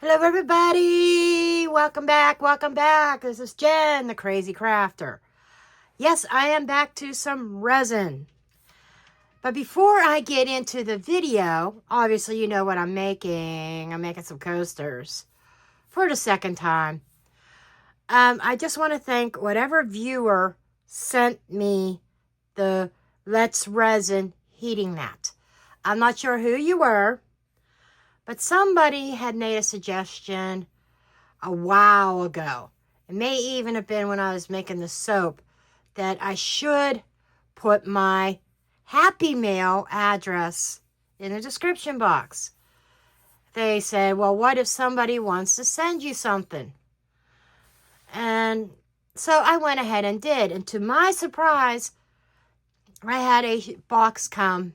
Hello everybody! Welcome back, welcome back. This is Jen, the Crazy Crafter. Yes, I am back to some resin. But before I get into the video, obviously you know what I'm making. I'm making some coasters for the second time. I just want to thank whatever viewer sent me the Let's Resin heating mat. I'm not sure who you were, but somebody had made a suggestion a while ago. It may even have been when I was making the soap that I should put my Happy Mail address in the description box. They said, well, what if somebody wants to send you something? And so I went ahead and did. And to my surprise, I had a box come.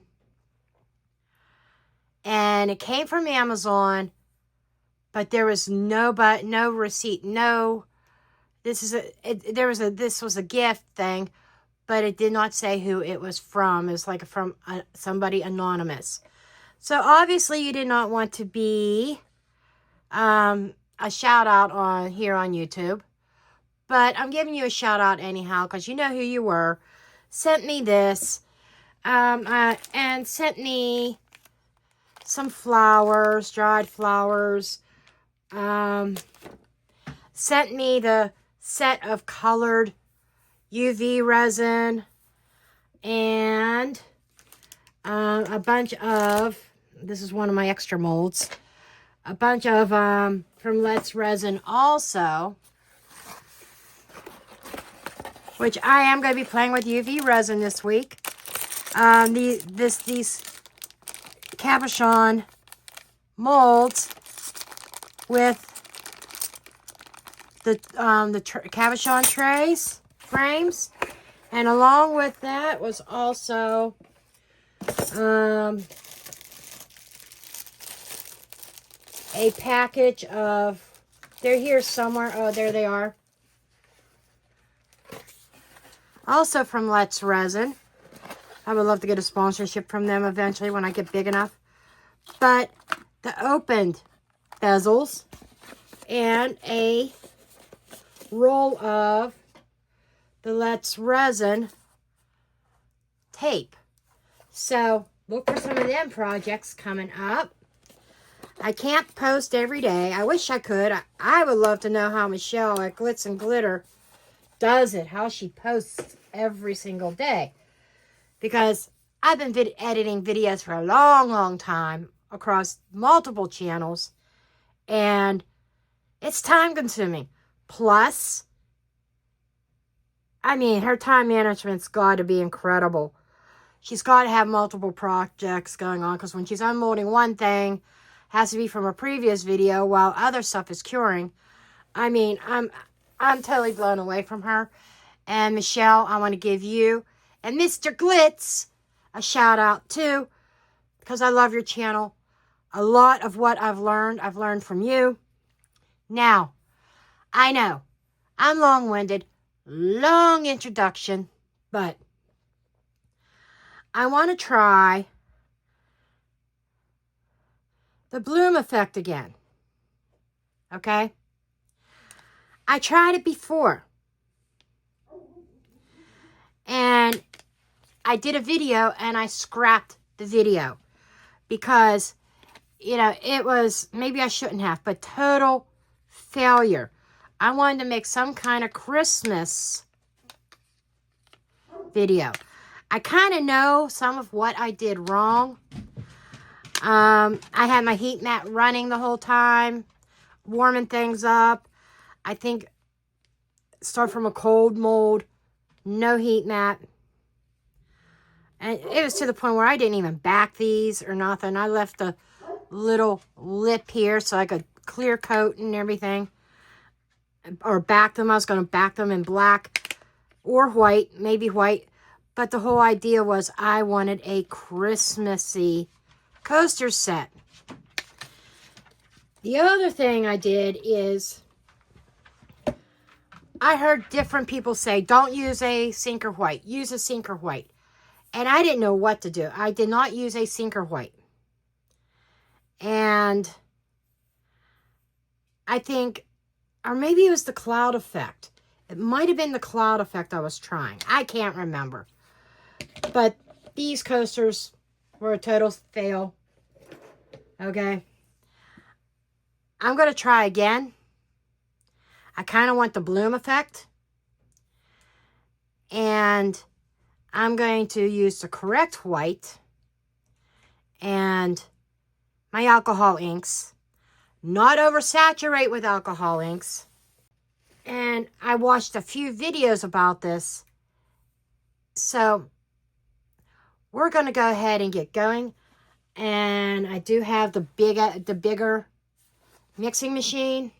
And it came from Amazon. But there was no receipt. No, this was a gift thing, but it did not say who it was from. It was like from somebody anonymous. So obviously you did not want to be a shout out here on YouTube, but I'm giving you a shout out anyhow because you know who you were. Sent me this, and sent me some flowers, dried flowers. Sent me the set of colored UV resin and a bunch of, this is one of my extra molds, a bunch of from Let's Resin also, which I am going to be playing with UV resin this week. These cabochon molds with the cabochon frames, and along with that was also a package of, they're here somewhere, oh there they are, also from Let's Resin. I would love to get a sponsorship from them eventually when I get big enough. But the opened bezels and a roll of the Let's Resin tape. So look for some of them projects coming up. I can't post every day. I wish I could. I would love to know how Michelle at Glitz and Glitter does it, how she posts every single day. Because I've been editing videos for a long time across multiple channels, and it's time consuming. Plus, I mean, her time management's got to be incredible. She's got to have multiple projects going on, because when she's unmolding one thing, has to be from a previous video while other stuff is curing. I mean, I'm totally blown away from her. And Michelle, I want to give you and Mr. Glitz a shout out too, because I love your channel. A lot of what I've learned from you. Now, I know I'm long-winded, long introduction, but I want to try the bloom effect again. Okay? I tried it before, and I did a video and I scrapped the video because, you know, it was, maybe I shouldn't have, but total failure. I wanted to make some kind of Christmas video. I kind of know some of what I did wrong. I had my heat mat running the whole time, warming things up. I think start from a cold mold, no heat mat. And it was to the point where I didn't even back these or nothing. I left a little lip here so I could clear coat and everything. Or back them. I was going to back them in black or white, maybe white. But the whole idea was I wanted a Christmassy coaster set. The other thing I did is I heard different people say, don't use a sinker white. Use a sinker white. And I didn't know what to do. I did not use a sinker white. And I think, or maybe it was the cloud effect. It might have been the cloud effect I was trying. I can't remember. But these coasters were a total fail. Okay. I'm going to try again. I kind of want the bloom effect. And I'm going to use the correct white and my alcohol inks. Not oversaturate with alcohol inks. And I watched a few videos about this. So we're going to go ahead and get going. And I do have the bigger mixing machine.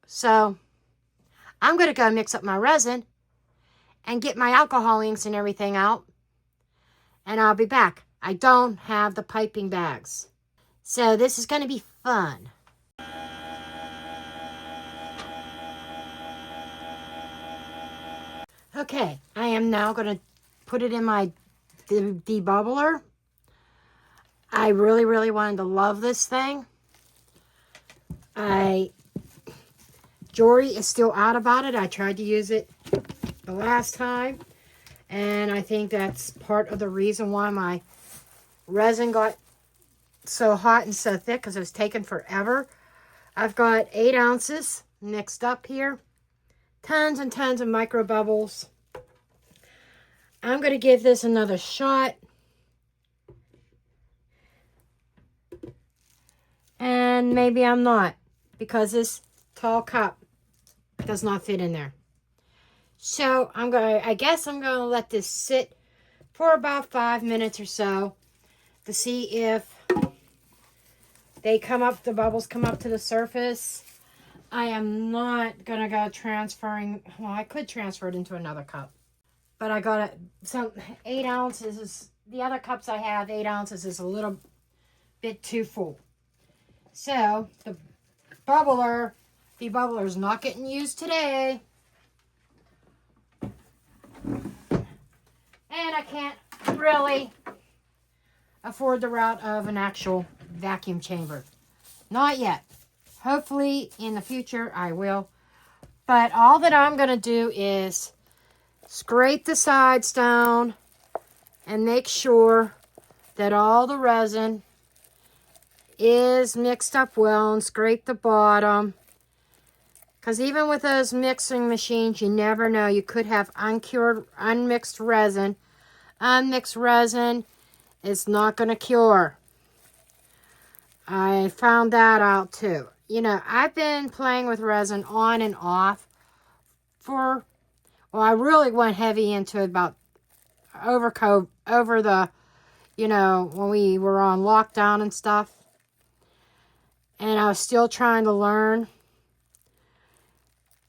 So I'm going to go mix up my resin and get my alcohol inks and everything out. And I'll be back. I don't have the piping bags. So this is going to be fun. Okay, I am now going to put it in my debubbler. I really, really wanted to love this thing. Jory is still out about it. I tried to use it the last time. And I think that's part of the reason why my resin got so hot and so thick, because it was taking forever. I've got 8 ounces mixed up here. Tons and tons of micro bubbles. I'm going to give this another shot. And maybe I'm not, because this tall cup does not fit in there. So I guess I'm going to let this sit for about 5 minutes or so to see if the bubbles come up to the surface. I am not going to go transferring. Well, I could transfer it into another cup. But I got it. So 8 ounces is, the other cups I have, 8 ounces is a little bit too full. So the debubbler is not getting used today. And I can't really afford the route of an actual vacuum chamber. Not yet. Hopefully in the future I will. But all that I'm going to do is scrape the sides down and make sure that all the resin is mixed up well, and scrape the bottom. Because even with those mixing machines, you never know. You could have unmixed resin. Unmixed resin is not going to cure. I found that out too. You know, I've been playing with resin on and off for, well, I really went heavy into it about over the, you know, when we were on lockdown and stuff. And I was still trying to learn.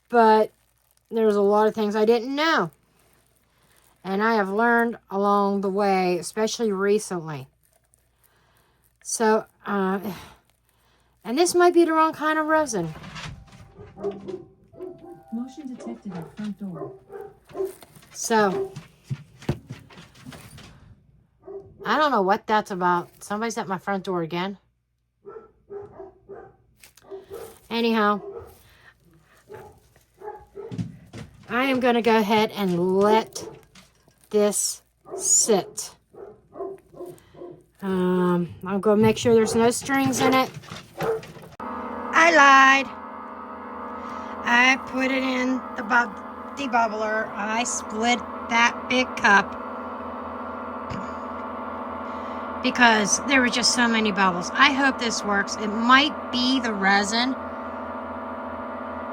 But there's a lot of things I didn't know. And I have learned along the way, especially recently. So, and this might be the wrong kind of resin. Motion detected at front door. So, I don't know what that's about. Somebody's at my front door again. Anyhow, I am going to go ahead and let this sit. I'll go make sure there's no strings in it. I lied. I put it in the debubbler. I split that big cup because there were just so many bubbles. I hope this works. It might be the resin.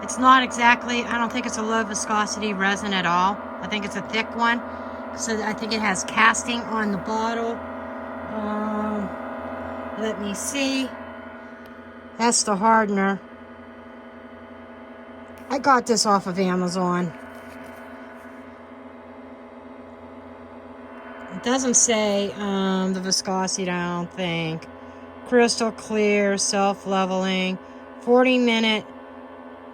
It's not exactly, I don't think it's a low viscosity resin at all. I think it's a thick one. So I think it has casting on the bottle. Let me see. That's the hardener. I got this off of Amazon. It doesn't say the viscosity, I don't think. Crystal clear, self-leveling, 40-minute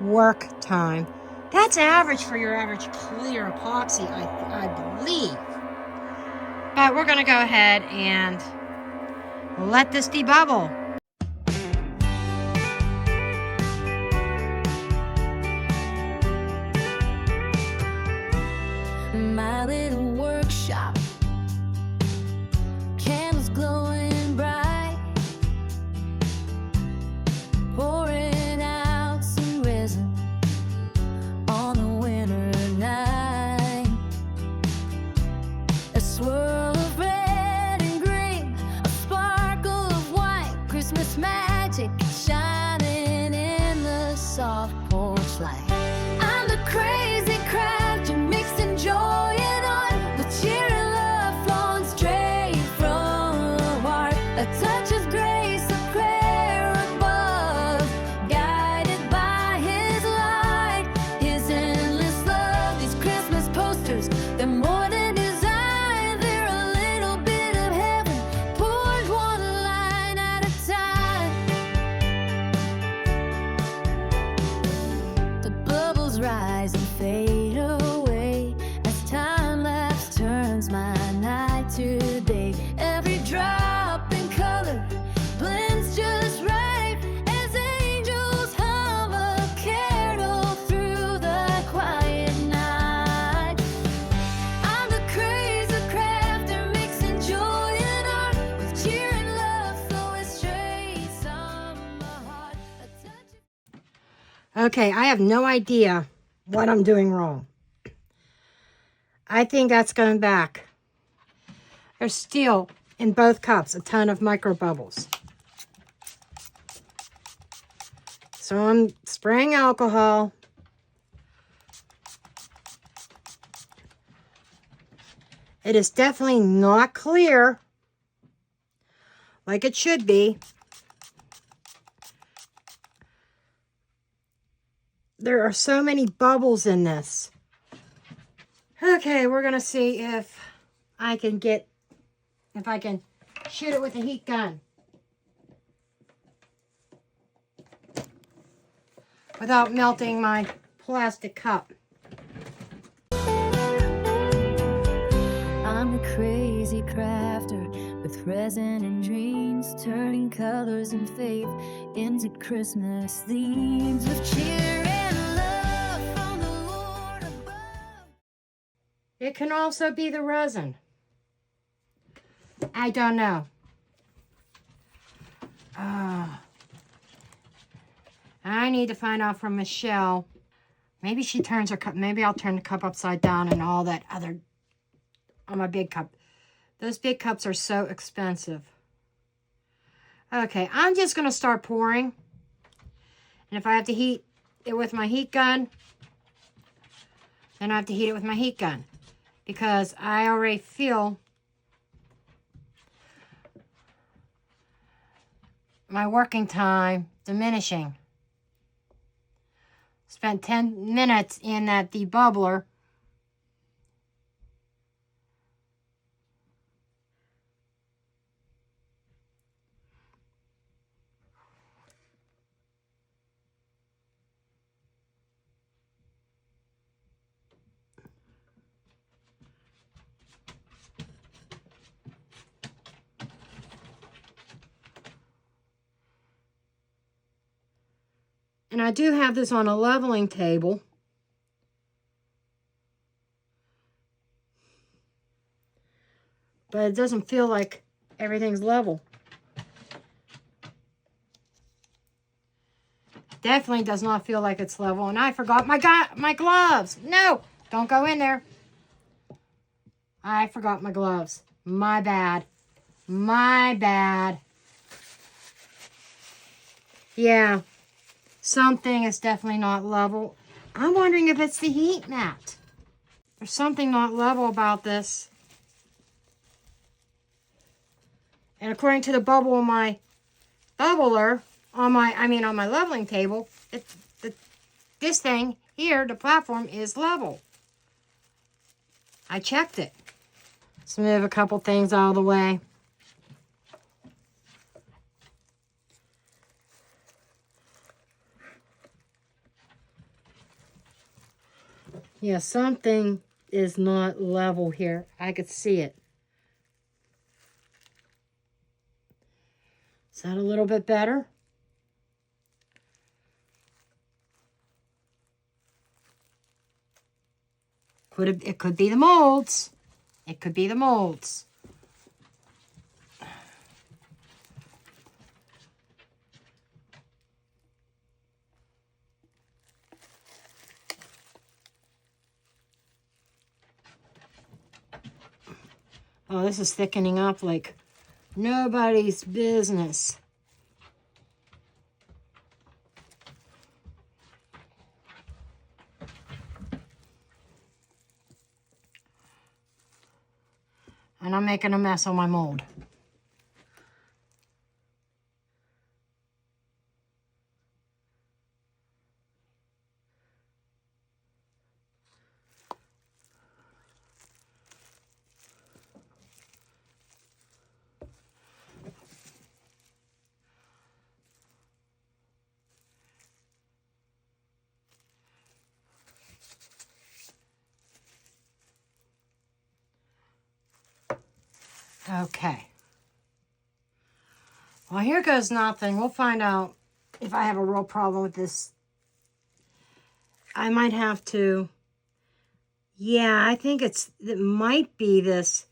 work time. That's average for your average clear epoxy, I believe. But we're going to go ahead and let this debubble. Okay, I have no idea what I'm doing wrong. I think that's going back. There's still, in both cups, a ton of micro bubbles. So I'm spraying alcohol. It is definitely not clear like it should be. There are so many bubbles in this. Okay, we're going to see if I can shoot it with a heat gun without melting my plastic cup. I'm a crazy crafter with resin and dreams, turning colors and faith into Christmas themes with cheer and love from the Lord above. It can also be the resin. I don't know. I need to find out from Michelle. Maybe she turns her cup. Maybe I'll turn the cup upside down and all that other on my big cup. Those big cups are so expensive. Okay, I'm just going to start pouring. And if I have to heat it with my heat gun, then I have to heat it with my heat gun. Because I already feel my working time diminishing. Spent 10 minutes in that debubbler. And I do have this on a leveling table. But it doesn't feel like everything's level. Definitely does not feel like it's level. And I forgot my gloves. No, don't go in there. I forgot my gloves. My bad. My bad. Yeah, something is definitely not level. I'm wondering if it's the heat mat. There's something not level about this. And according to the bubble in my bubbler, on my leveling table, this thing here, the platform, is level. I checked it. Let's move a couple things out of the way. Yeah, something is not level here. I could see it. Is that a little bit better? It could be the molds. It could be the molds. Oh, this is thickening up like nobody's business. And I'm making a mess on my mold. Okay. Well, here goes nothing. We'll find out if I have a real problem with this. I might have to. Yeah, I think it might be this.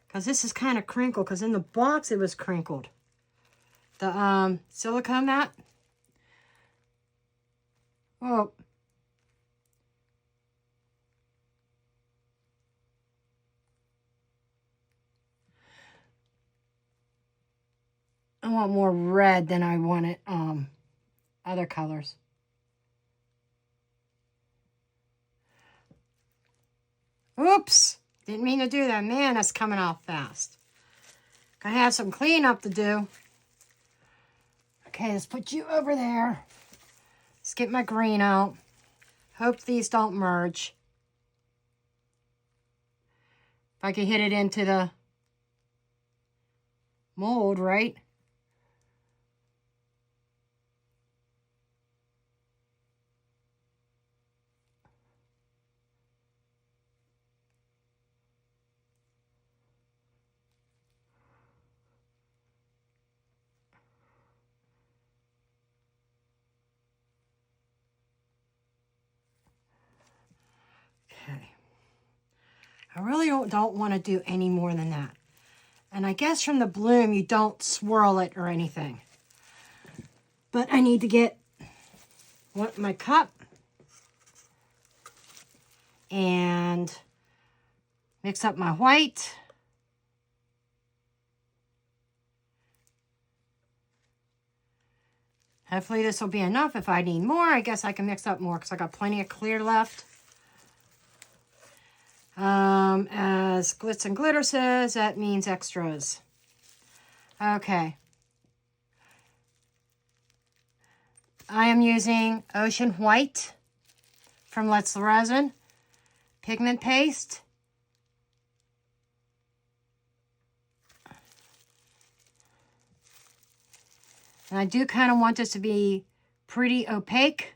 Because this is kind of crinkled. Because in the box it was crinkled. The silicone mat. Oh. I want more red than I wanted other colors. Oops, didn't mean to do that. Man, that's coming off fast. I have some cleanup to do. Okay, let's put you over there. Let's get my green out. Hope these don't merge. If I can hit it into the mold, right? Okay. I really don't want to do any more than that. And I guess from the bloom, you don't swirl it or anything. But I need to get my cup and mix up my white. Hopefully this will be enough. If I need more, I guess I can mix up more because I got plenty of clear left. As Glitz and Glitter says, that means extras. Okay. I am using Ocean White from Let's Resin pigment paste. And I do kind of want this to be pretty opaque.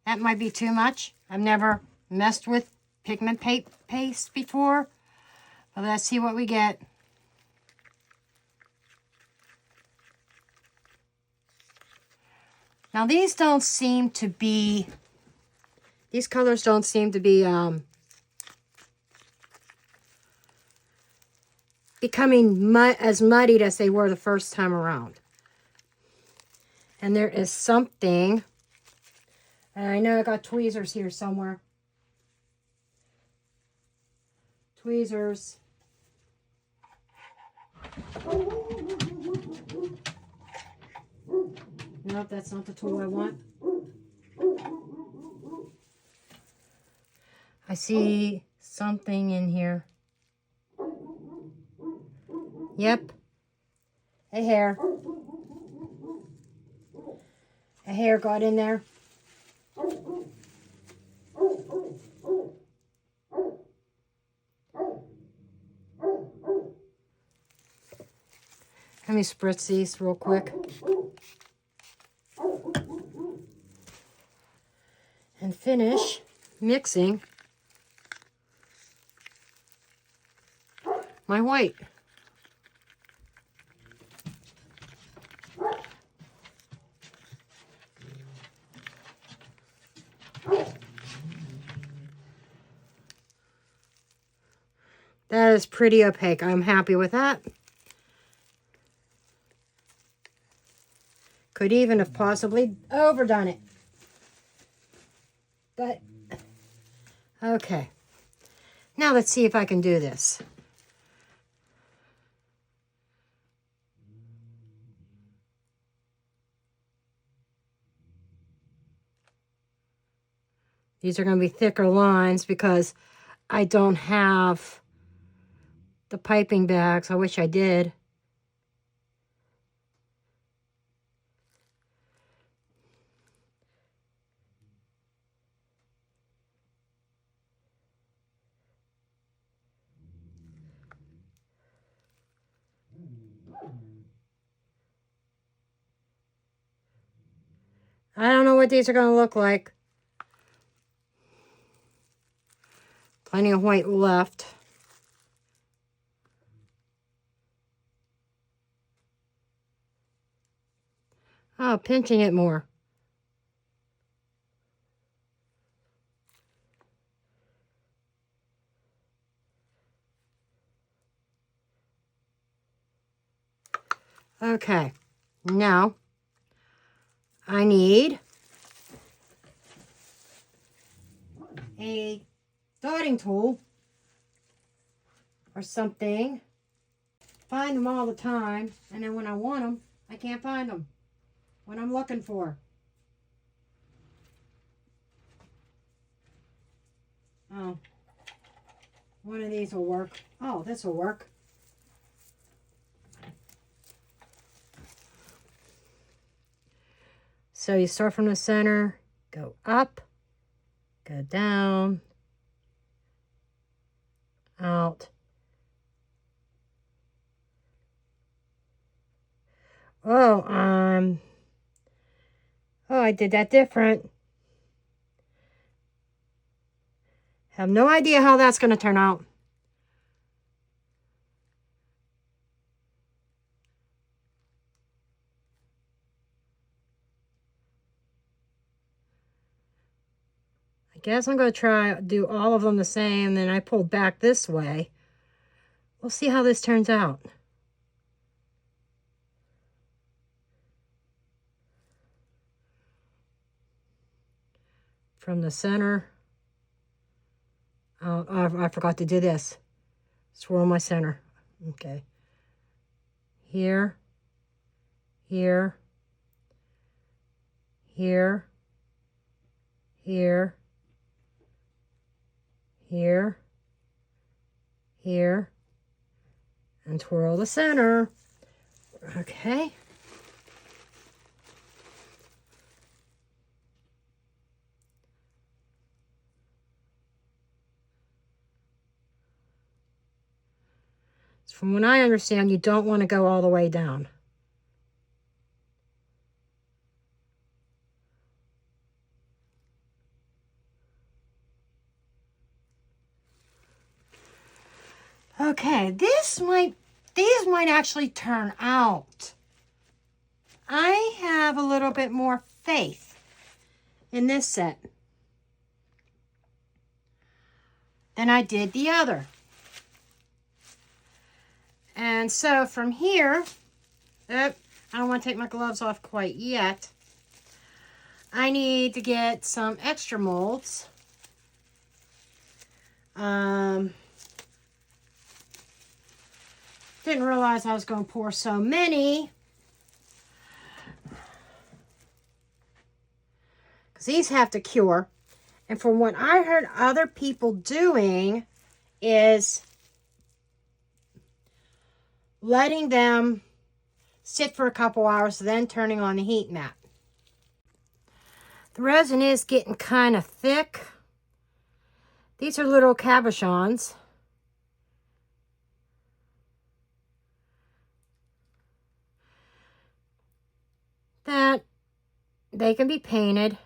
That might be too much. I've never messed with pigment paste before. But let's see what we get. Now these don't seem to be, these colors don't seem to be becoming as muddied as they were the first time around. And there is something, and I know I got tweezers here somewhere. Tweezers. Nope, that's not the tool I want. I see something in here. Yep. A hair. A hair got in there. Let me spritz these real quick. And finish mixing my white. That is pretty opaque. I'm happy with that. Could even have possibly overdone it. But, okay. Now let's see if I can do this. These are going to be thicker lines because I don't have the piping bags. I wish I did. I don't know what these are going to look like. Plenty of white left. Oh, pinching it more. Okay, now I need a dotting tool or something. Find them all the time, and then when I want them, I can't find them when I'm looking for. Oh, one of these will work. Oh, this will work. So you start from the center, go up, go down, out. Oh, I did that different. Have no idea how that's going to turn out. I guess I'm going to try do all of them the same, then I pull back this way. We'll see how this turns out. From the center. Oh, I forgot to do this. Swirl my center. Okay. Here. Here. Here. Here. Here. Here. And twirl the center. Okay. From what I understand, you don't want to go all the way down. Okay, these might actually turn out. I have a little bit more faith in this set than I did the other. And so from here, I don't want to take my gloves off quite yet. I need to get some extra molds. Didn't realize I was going to pour so many. Because these have to cure. And from what I heard other people doing is letting them sit for a couple hours, then turning on the heat mat. The resin is getting kind of thick. These are little cabochons. That they can be painted.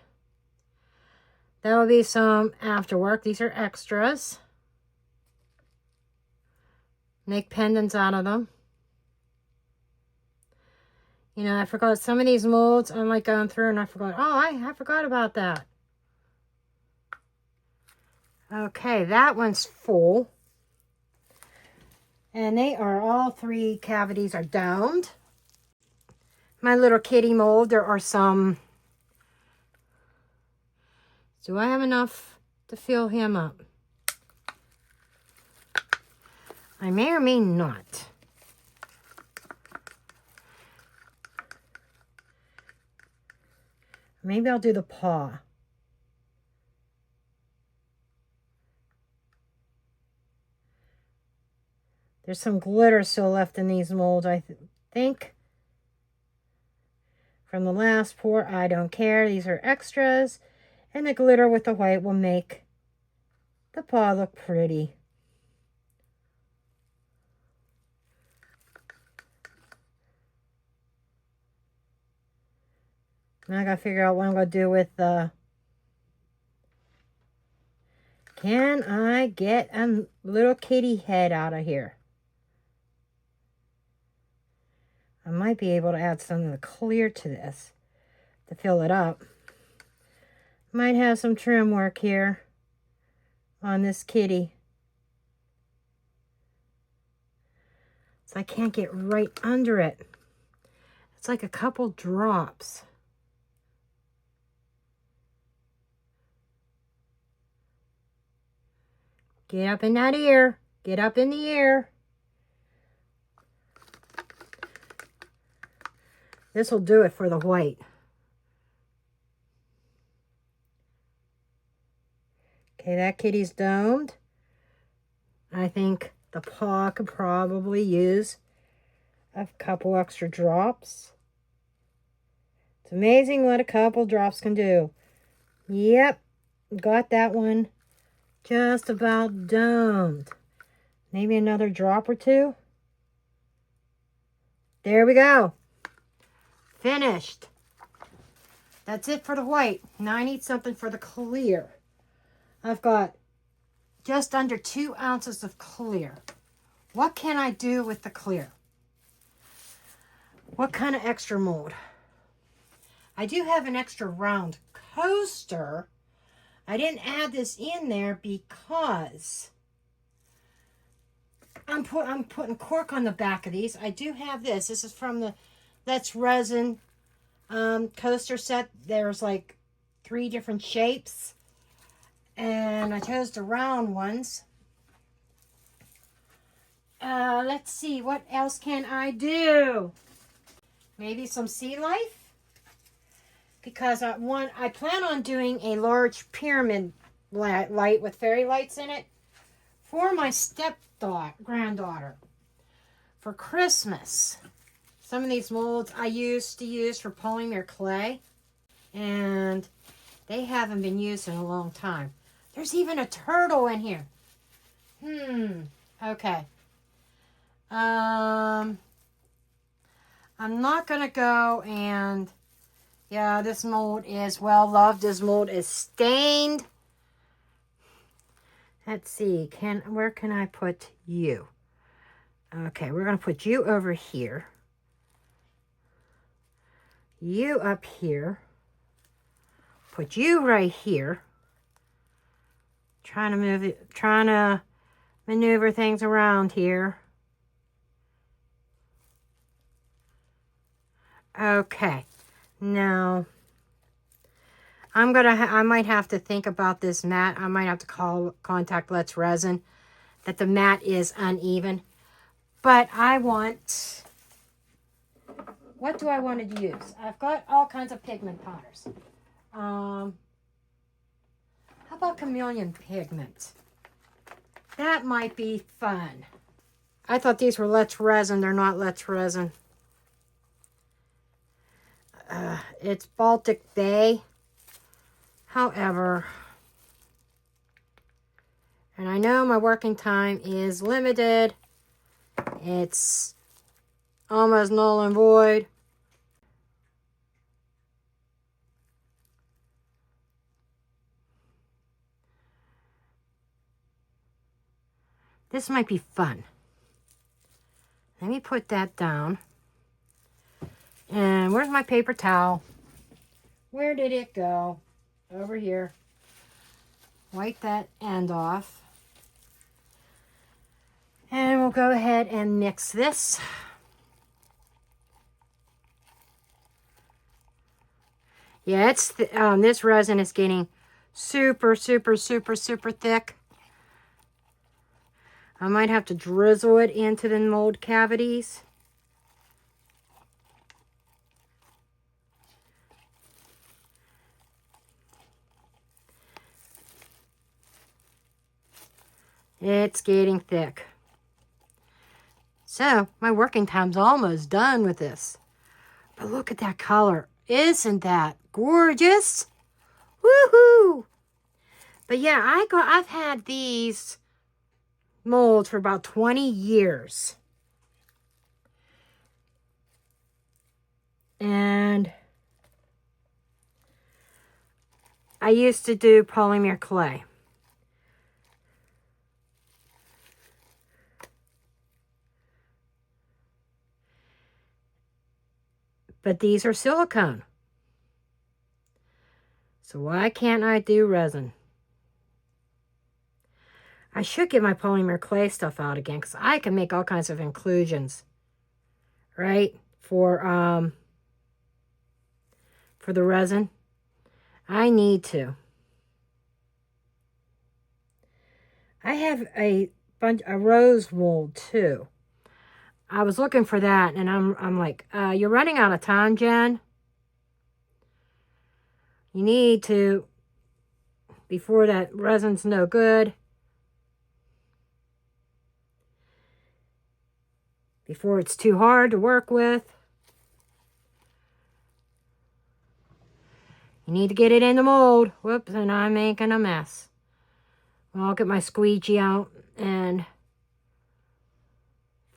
There will be some afterwork. These are extras. Make pendants out of them. You know, I forgot some of these molds. I'm like going through and I forgot. Oh, I forgot about that. Okay, that one's full. And they are all three cavities are domed. My little kitty mold, there are some. Do I have enough to fill him up? I may or may not. Maybe I'll do the paw. There's some glitter still left in these molds, I think. From the last pour, I don't care. These are extras. And the glitter with the white will make the paw look pretty. Now I gotta figure out what I'm gonna do with the... Can I get a little kitty head out of here? I might be able to add some of the clear to this to fill it up. Might have some trim work here on this kitty. So I can't get right under it. It's like a couple drops. Get up in that ear. Get up in the ear. This will do it for the white. Okay, that kitty's domed. I think the paw could probably use a couple extra drops. It's amazing what a couple drops can do. Yep, got that one just about domed. Maybe another drop or two. There we go. Finished. That's it for the white. Now I need something for the clear. I've got just under 2 ounces of clear. What can I do with the clear? What kind of extra mold? I do have an extra round coaster. I didn't add this in there because I'm putting cork on the back of these. I do have this. This is from the Let's Resin coaster set. There's like 3 different shapes. And I chose the round ones. Let's see, what else can I do? Maybe some sea life? Because I plan on doing a large pyramid light with fairy lights in it for my granddaughter for Christmas. Some of these molds I used to use for polymer clay, and they haven't been used in a long time. There's even a turtle in here. Okay. I'm not going to go and... Yeah, this mold is well loved. This mold is stained. Let's see. Where can I put you? Okay, we're going to put you over here. You up here. Put you right here. Trying to maneuver things around here. Okay. Now, I might have to think about this mat. I might have to contact Let's Resin that the mat is uneven. But what do I want to use? I've got all kinds of pigment powders. How about chameleon pigment? That might be fun. I thought these were Let's Resin. They're not Let's Resin. It's Baltic Bay. However, and I know my working time is limited. It's almost null and void. This might be fun. Let me put that down. And where's my paper towel? Where did it go? Over here. Wipe that end off. And we'll go ahead and mix this. Yeah, this resin is getting super, super, super, super thick. I might have to drizzle it into the mold cavities. It's getting thick. So, my working time's almost done with this. But look at that color. Isn't that gorgeous? Woohoo! But yeah, I've had these molds for about 20 years. And I used to do polymer clay. But these are silicone. So why can't I do resin? I should get my polymer clay stuff out again because I can make all kinds of inclusions, right? For the resin. I need to. I have a rose mold too. I was looking for that, and I'm like, you're running out of time, Jen. You need to, before that resin's no good, before it's too hard to work with, you need to get it in the mold. Whoops, and I'm making a mess. Well, I'll get my squeegee out and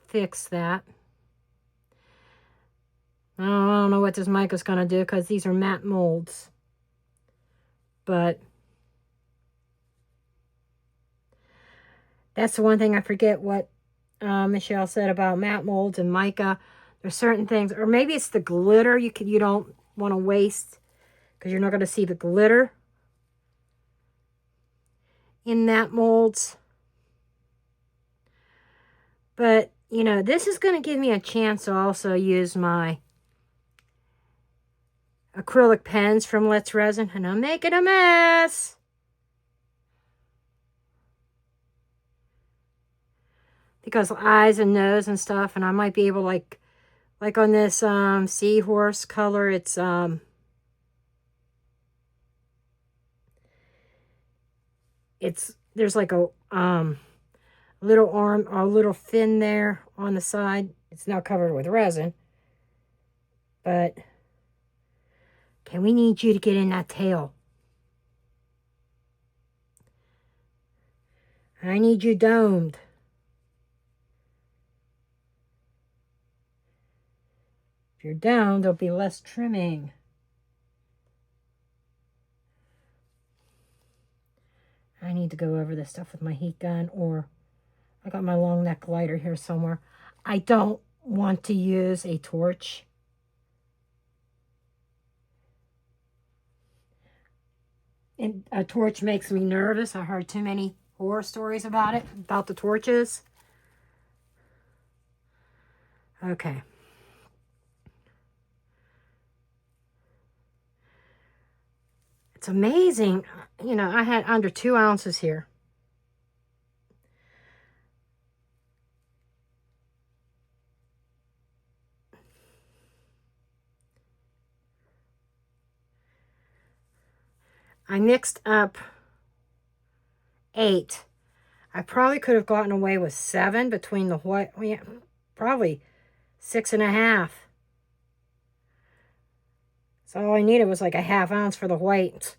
fix that. I don't know what this mic is going to do because these are matte molds. But that's the one thing I forget what Michelle said about matte molds and mica. There's certain things, or maybe it's the glitter you don't want to waste because you're not going to see the glitter in that molds. But, you know, this is going to give me a chance to also use my acrylic pens from Let's Resin, and I'm making a mess. Because eyes and nose and stuff, and I might be able, like on this seahorse color, it's there's like a little arm or a little fin there on the side. It's now covered with resin. But okay, we need you to get in that tail. I need you domed. If you're down, there'll be less trimming. I need to go over this stuff with my heat gun, or I got my long neck lighter here somewhere. I don't want to use a torch. And a torch makes me nervous. I heard too many horror stories about it, about the torches. Okay. It's amazing. You know, I had under 2 ounces here. I mixed up 8. I probably could have gotten away with 7 between the white, well, yeah, probably 6.5. So all I needed was like a ½ ounce for the white.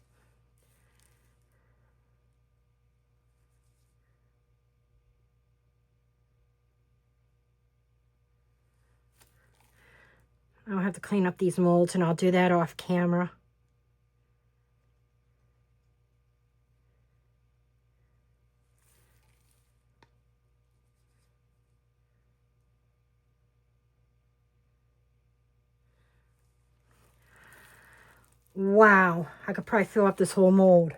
I'll have to clean up these molds, and I'll do that off camera. Wow, I could probably fill up this whole mold.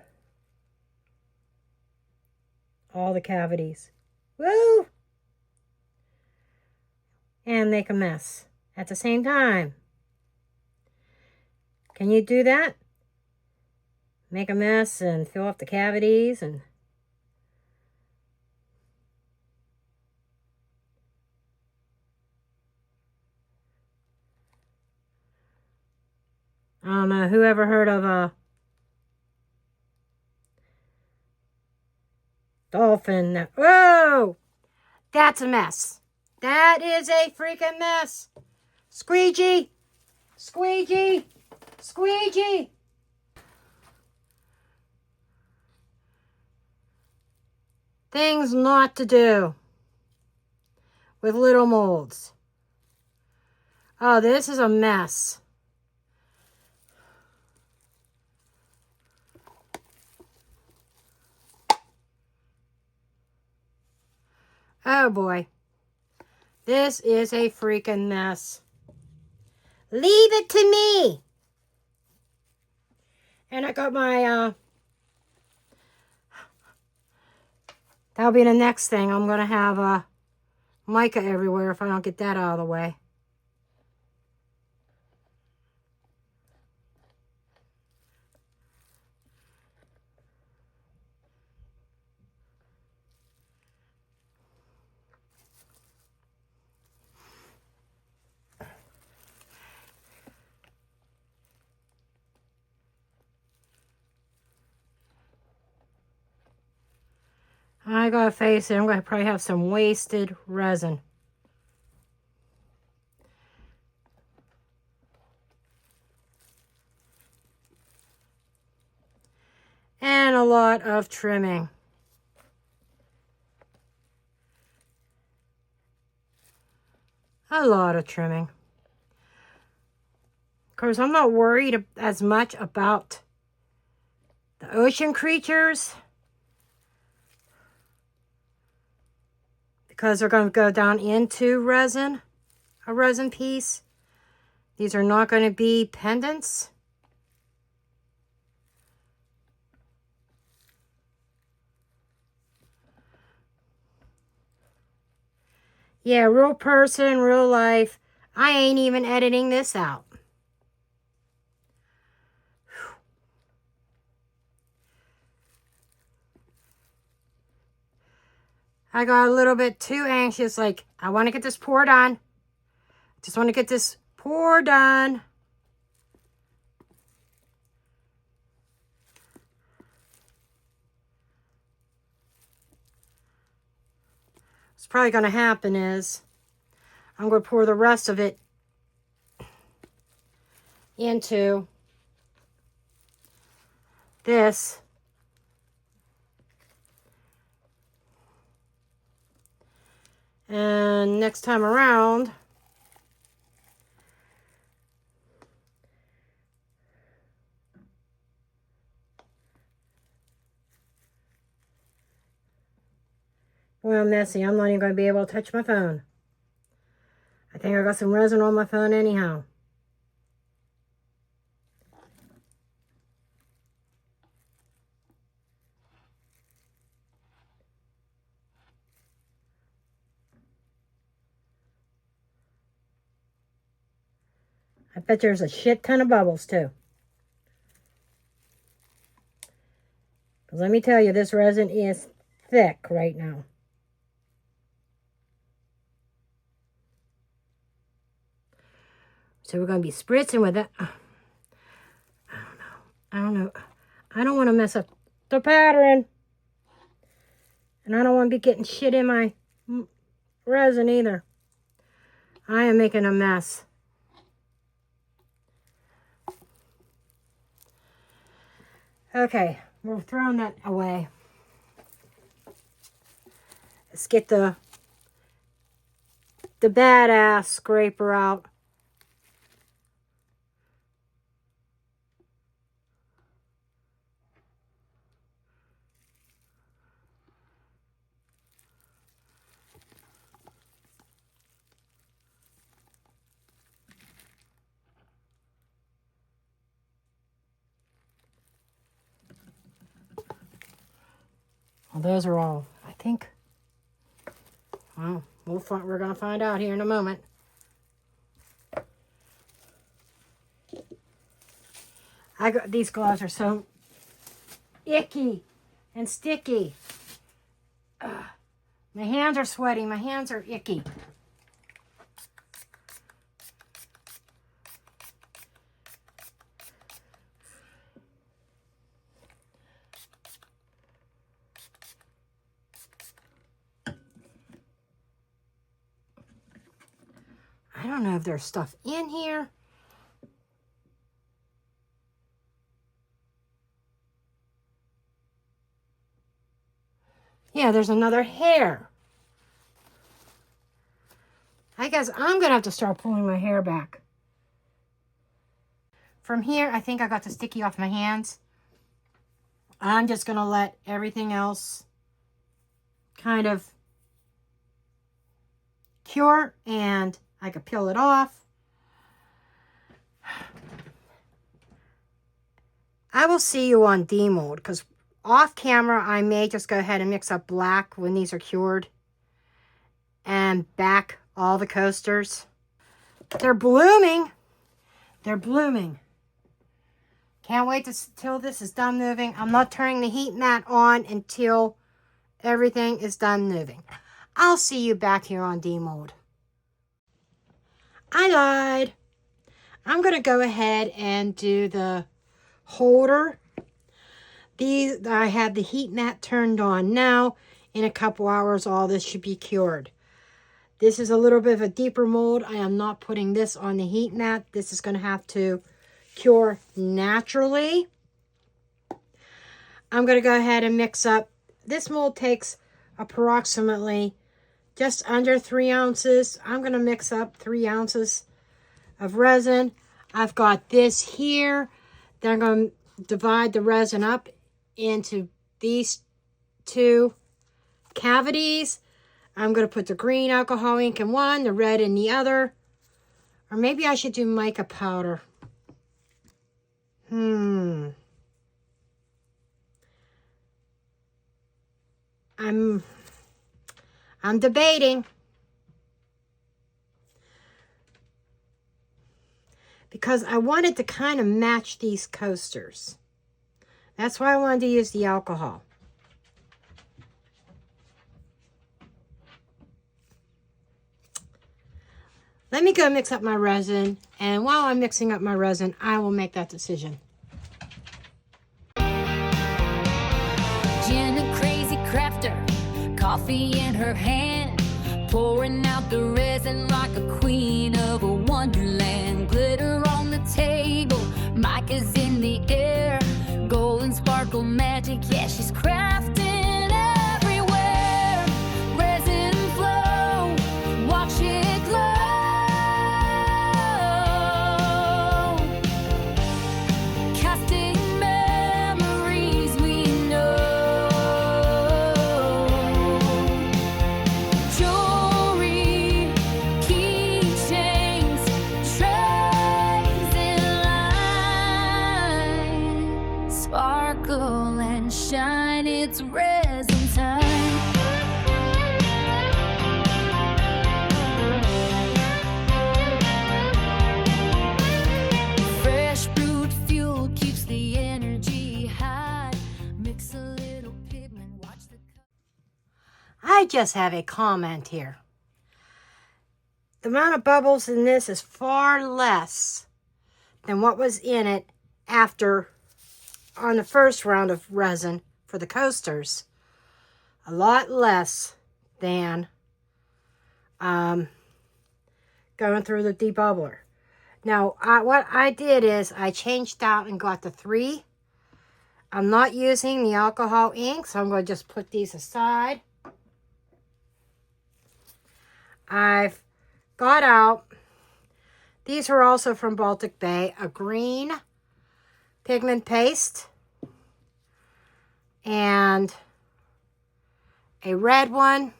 All the cavities. Woo! And make a mess at the same time. Can you do that? Make a mess and fill up the cavities and... I don't know, who ever heard of a dolphin? Whoa! That's a mess. That is a freaking mess. Squeegee! Squeegee! Squeegee! Things not to do with little molds. Oh, this is a mess. Oh boy. This is a freaking mess. Leave it to me. And I got my, that'll be the next thing. I'm going to have mica everywhere if I don't get that out of the way. I gotta face it, I'm gonna probably have some wasted resin. And a lot of trimming. A lot of trimming. Of course, I'm not worried as much about the ocean creatures because they're going to go down into resin, a resin piece. These are not going to be pendants. Yeah, real person, real life. I ain't even editing this out. I got a little bit too anxious, like, I want to get this pour done. Just want to get this pour done. What's probably going to happen is I'm going to pour the rest of it into this. And next time around, well, messy. I'm not even going to be able to touch my phone. I think I got some resin on my phone anyhow. I bet there's a shit ton of bubbles too. Because let me tell you, this resin is thick right now. So we're going to be spritzing with it. I don't know. I don't want to mess up the pattern. And I don't want to be getting shit in my resin either. I am making a mess. Okay, we're throwing that away. Let's get the badass scraper out. Well, those are all, I think. Well, we're going to find out here in a moment. These gloves are so icky and sticky. My hands are sweaty. My hands are icky. I don't know if there's stuff in here. Yeah, there's another hair. I guess I'm going to have to start pulling my hair back. From here, I think I got the sticky off my hands. I'm just going to let everything else kind of cure, and I could peel it off. I will see you on demold, because off camera, I may just go ahead and mix up black when these are cured and back all the coasters. They're blooming. They're blooming. Can't wait till this is done moving. I'm not turning the heat mat on until everything is done moving. I'll see you back here on demold. I lied. I'm going to go ahead and do the holder. I had the heat mat turned on. Now, in a couple hours, all this should be cured. This is a little bit of a deeper mold. I am not putting this on the heat mat. This is going to have to cure naturally. I'm going to go ahead and mix up. This mold takes approximately just under 3 ounces. I'm going to mix up 3 ounces of resin. I've got this here. Then I'm going to divide the resin up into these 2 cavities. I'm going to put the green alcohol ink in one, the red in the other. Or maybe I should do mica powder. I'm debating. Because I wanted to kind of match these coasters. That's why I wanted to use the alcohol. Let me go mix up my resin, and while I'm mixing up my resin, I will make that decision. Jen, a crazy crafter, coffee in her hand, pouring out the resin like a queen of a wonderland. Glitter on the table, mic is in the air, gold and sparkle magic, yeah, she's crafting everywhere. Resin flow, watch it glow. Casting memories we know. Jewelry, keychains, trays in line. Sparkle and shine, it's resin time. Fresh brewed fuel keeps the energy high. Mix a little pigment, watch the I just have a comment here. The amount of bubbles in this is far less than what was in it after on the first round of resin for the coasters. A lot less than going through the debubbler. Now, what I did is I changed out and got the 3. I'm not using the alcohol ink, so I'm going to just put these aside. I've got out, these are also from Baltic Bay, a green pigment paste and a red one,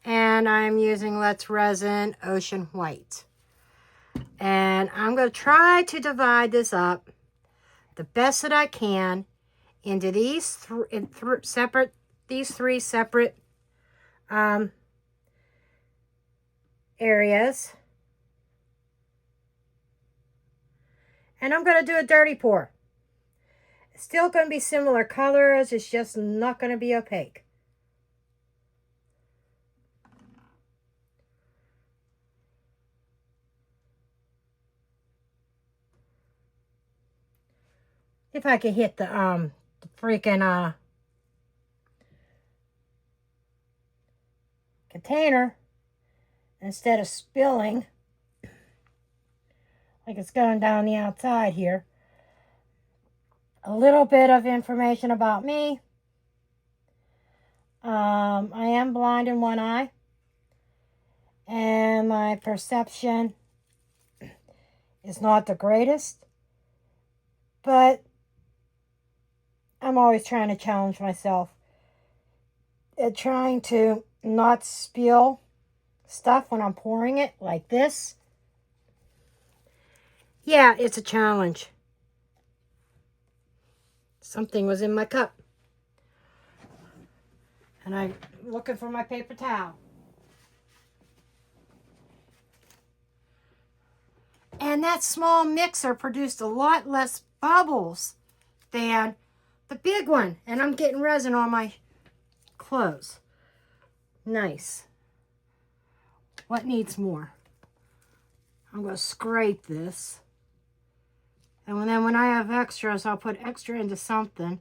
and I'm using Let's Resin Ocean White. And I'm going to try to divide this up the best that I can into these 3 separate areas. And I'm going to do a dirty pour. It's still going to be similar colors. It's just not going to be opaque. If I could hit the freaking container instead of spilling like it's going down the outside here. A little bit of information about me. I am blind in one eye, and my perception is not the greatest, but I'm always trying to challenge myself at trying to not spill stuff when I'm pouring it like this. Yeah, it's a challenge. Something was in my cup, and I'm looking for my paper towel. And that small mixer produced a lot less bubbles than the big one. And I'm getting resin on my clothes. Nice. What needs more? I'm going to scrape this. And then when I have extras, I'll put extra into something.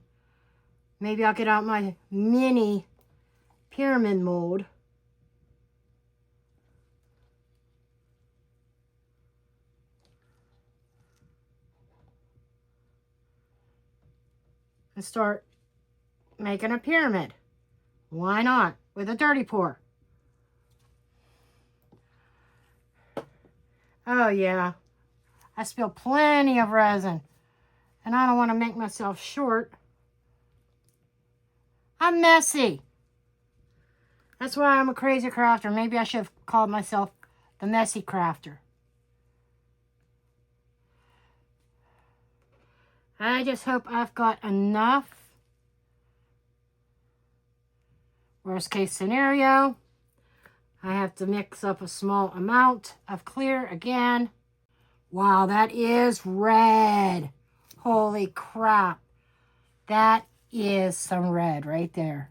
Maybe I'll get out my mini pyramid mold. And start making a pyramid. Why not? With a dirty pour. Oh yeah, I spilled plenty of resin, and I don't want to make myself short. I'm messy. That's why I'm a crazy crafter. Maybe I should have called myself the messy crafter. I just hope I've got enough. Worst case scenario, I have to mix up a small amount of clear again. Wow, that is red. Holy crap. That is some red right there.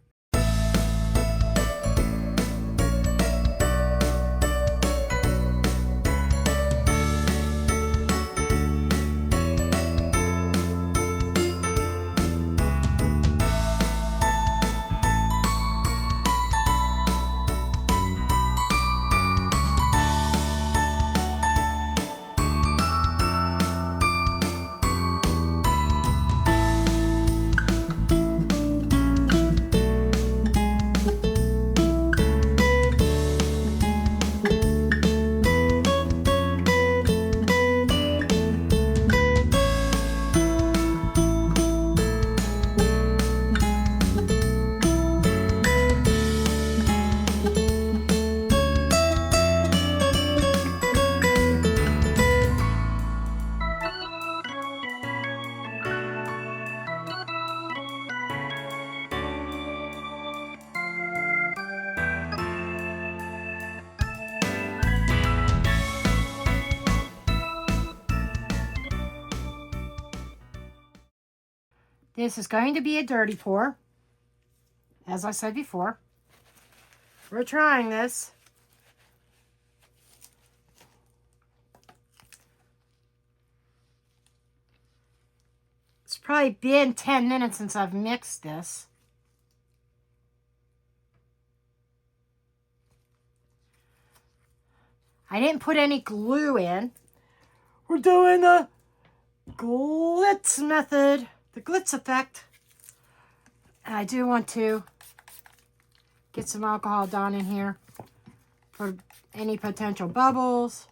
This is going to be a dirty pour. As I said before, we're trying this. It's probably been 10 minutes since I've mixed this. I didn't put any glue in. We're doing the glitz method, the glitz effect. And I do want to get some alcohol down in here for any potential bubbles.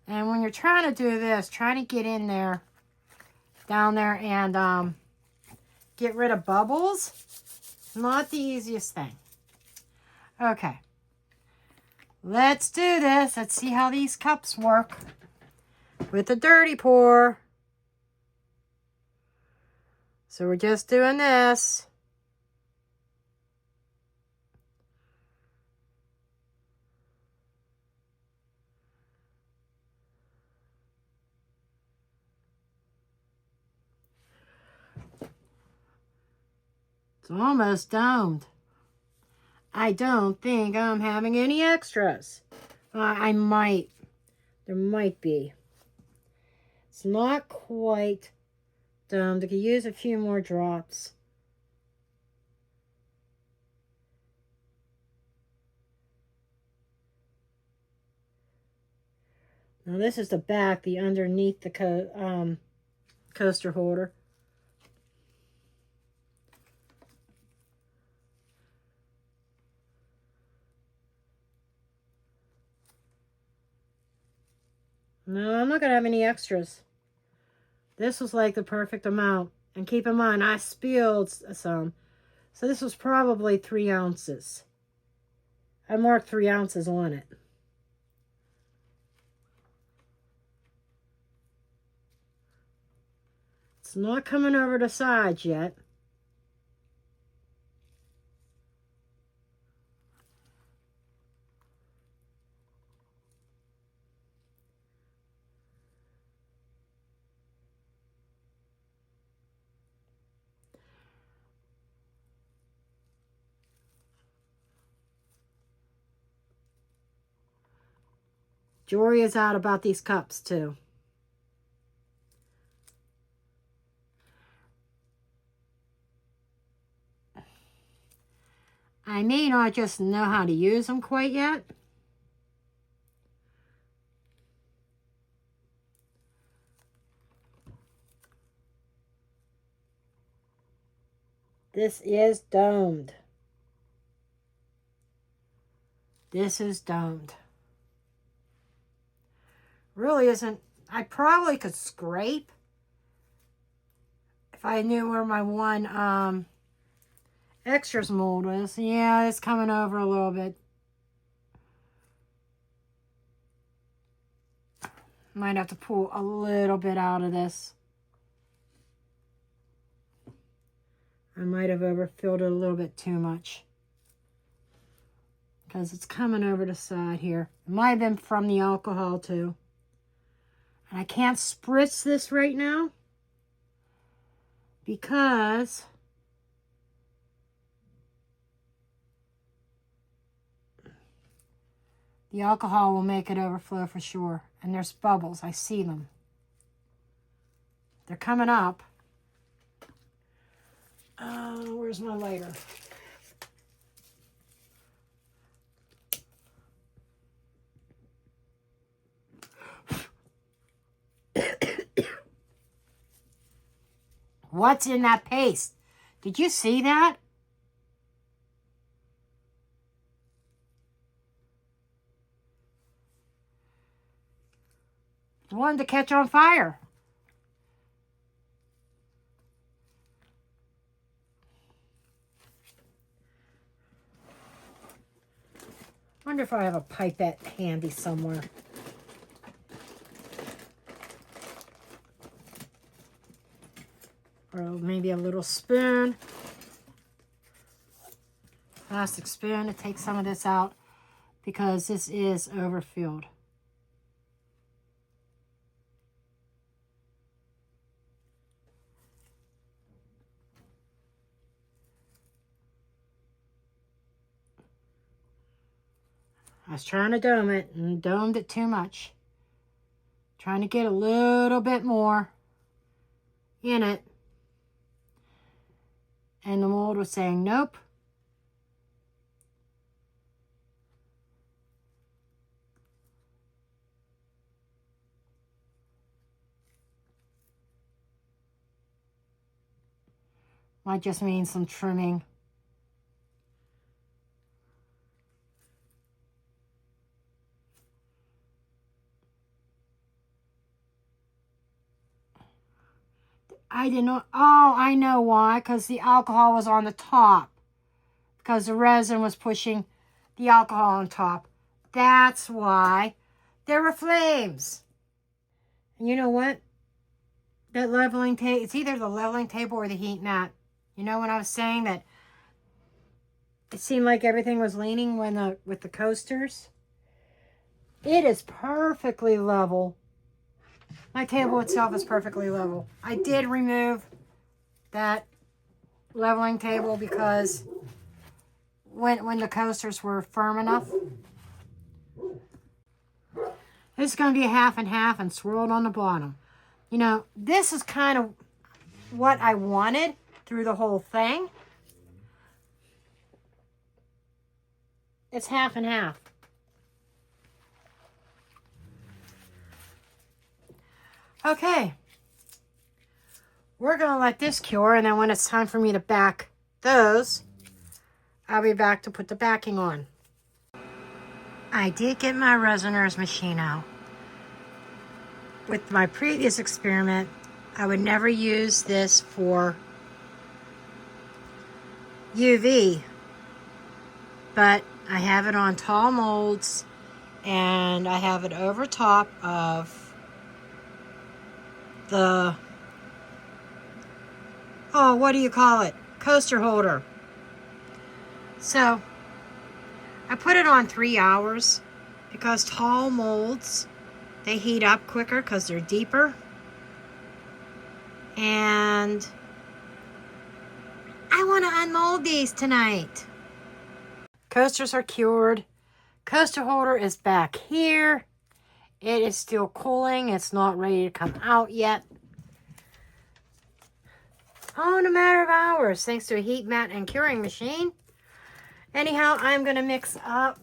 And when you're trying to do this, trying to get in there, down there, and get rid of bubbles, not the easiest thing. Okay, let's do this. Let's see how these cups work with the dirty pour. So we're just doing this. It's almost domed. I don't think I'm having any extras. I might. There might be. It's not quite domed. I could use a few more drops. Now this is the back, the underneath the coaster holder. No, I'm not going to have any extras. This was like the perfect amount. And keep in mind, I spilled some. So this was probably 3 ounces. I marked 3 ounces on it. It's not coming over the sides yet. Jury is out about these cups too. I may not just know how to use them quite yet. This is domed. This is domed. Really isn't. I probably could scrape if I knew where my one extras mold was. Yeah, it's coming over a little bit. Might have to pull a little bit out of this. I might have overfilled it a little bit too much, because it's coming over the side here. It might have been from the alcohol too. And I can't spritz this right now because the alcohol will make it overflow for sure. And there's bubbles. I see them. They're coming up. Where's my lighter? What's in that paste? Did you see that? I wanted to catch on fire. Wonder if I have a pipette handy somewhere. Or maybe a little spoon. Plastic spoon to take some of this out because this is overfilled. I was trying to dome it and domed it too much. Trying to get a little bit more in it. And the mold was saying, nope. Might just mean some trimming. I didn't know. Oh, I know why. Because the alcohol was on the top. Because the resin was pushing the alcohol on top. That's why there were flames. And you know what? That leveling table, it's either the leveling table or the heat mat. You know when I was saying that it seemed like everything was leaning when with the coasters? It is perfectly level. My table itself is perfectly level. I did remove that leveling table because when the coasters were firm enough. This is going to be a half and half and swirled on the bottom. You know, this is kind of what I wanted through the whole thing. It's half and half. Okay, we're going to let this cure, and then when it's time for me to back those, I'll be back to put the backing on. I did get my resiners machine out. With my previous experiment, I would never use this for UV, but I have it on tall molds, and I have it over top of the, oh, what do you call it? Coaster holder. So I put it on 3 hours because tall molds, they heat up quicker because they're deeper. And I want to unmold these tonight. Coasters are cured. Coaster holder is back here. It is still cooling. It's not ready to come out yet. Oh, in a matter of hours, thanks to a heat mat and curing machine. Anyhow, I'm going to mix up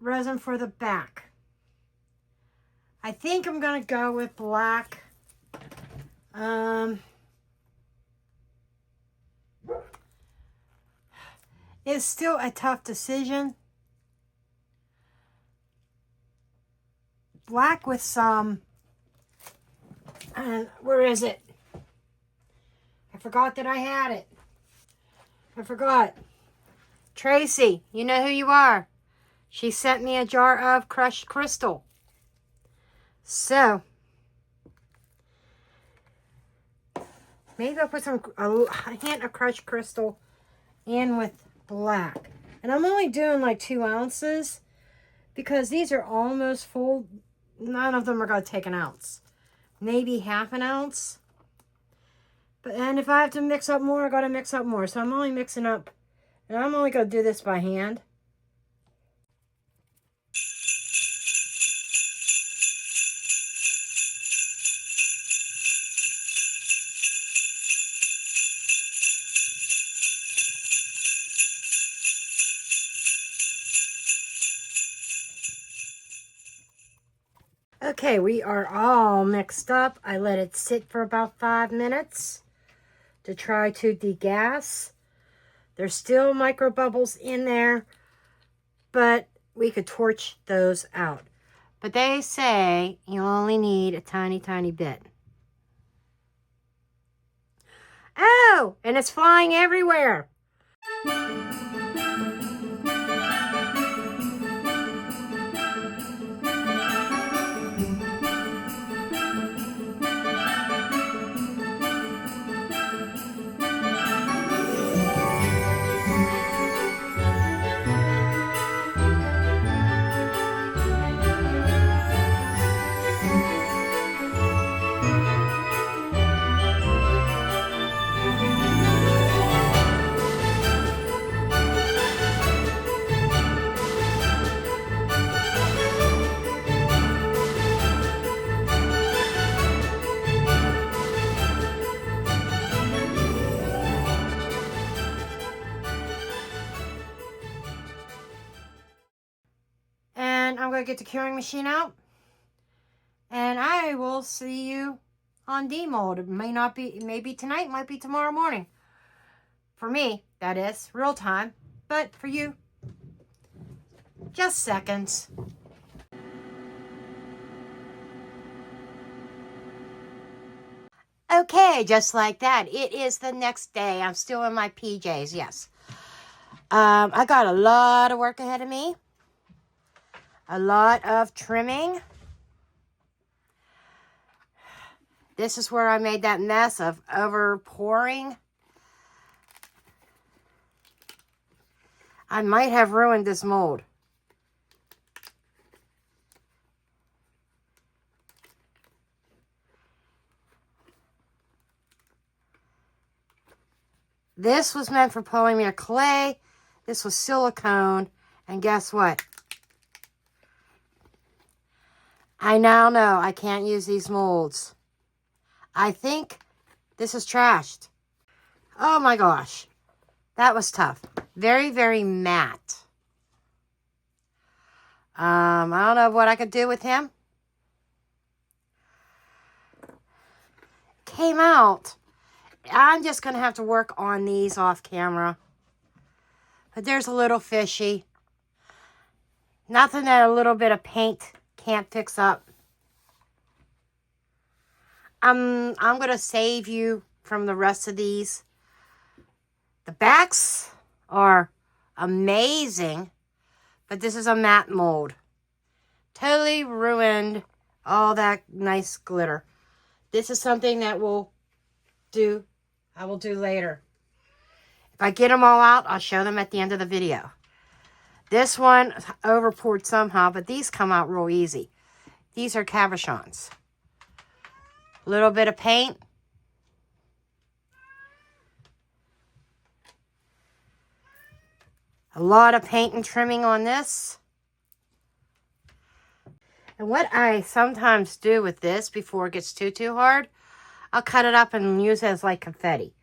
resin for the back. I think I'm going to go with black. It's still a tough decision. Black with some, where is it? I forgot that I had it. I forgot. Tracy, you know who you are. She sent me a jar of crushed crystal. So, maybe I'll put a hint of crushed crystal in with black. And I'm only doing like 2 ounces because these are almost full. None of them are going to take an ounce. Maybe half an ounce. And if I have to mix up more, I got to mix up more. So I'm only mixing up. And I'm only going to do this by hand. Okay, we are all mixed up. I let it sit for about 5 minutes to try to degas. There's still micro bubbles in there, but we could torch those out. But they say you only need a tiny, tiny bit. Oh, and it's flying everywhere. And I'm going to get the curing machine out. And I will see you on demold. It may not be, maybe tonight, might be tomorrow morning. For me, that is, real time. But for you, just seconds. Okay, just like that. It is the next day. I'm still in my PJs, yes. I got a lot of work ahead of me. A lot of trimming. This is where I made that mess of over pouring. I might have ruined this mold. This was meant for polymer clay. This was silicone. And guess what? I now know I can't use these molds. I think this is trashed. Oh my gosh. That was tough. Very, very matte. I don't know what I could do with him. Came out. I'm just going to have to work on these off camera. But there's a little fishy. Nothing that a little bit of paint can't fix up. I'm going to save you from the rest of these. The backs are amazing, but this is a matte mold. Totally ruined all that nice glitter. This is something that I will do later. If I get them all out, I'll show them at the end of the video. This one over poured somehow, but these come out real easy. These are cabochons. A little bit of paint. A lot of paint and trimming on this. And what I sometimes do with this before it gets too hard, I'll cut it up and use it as like confetti.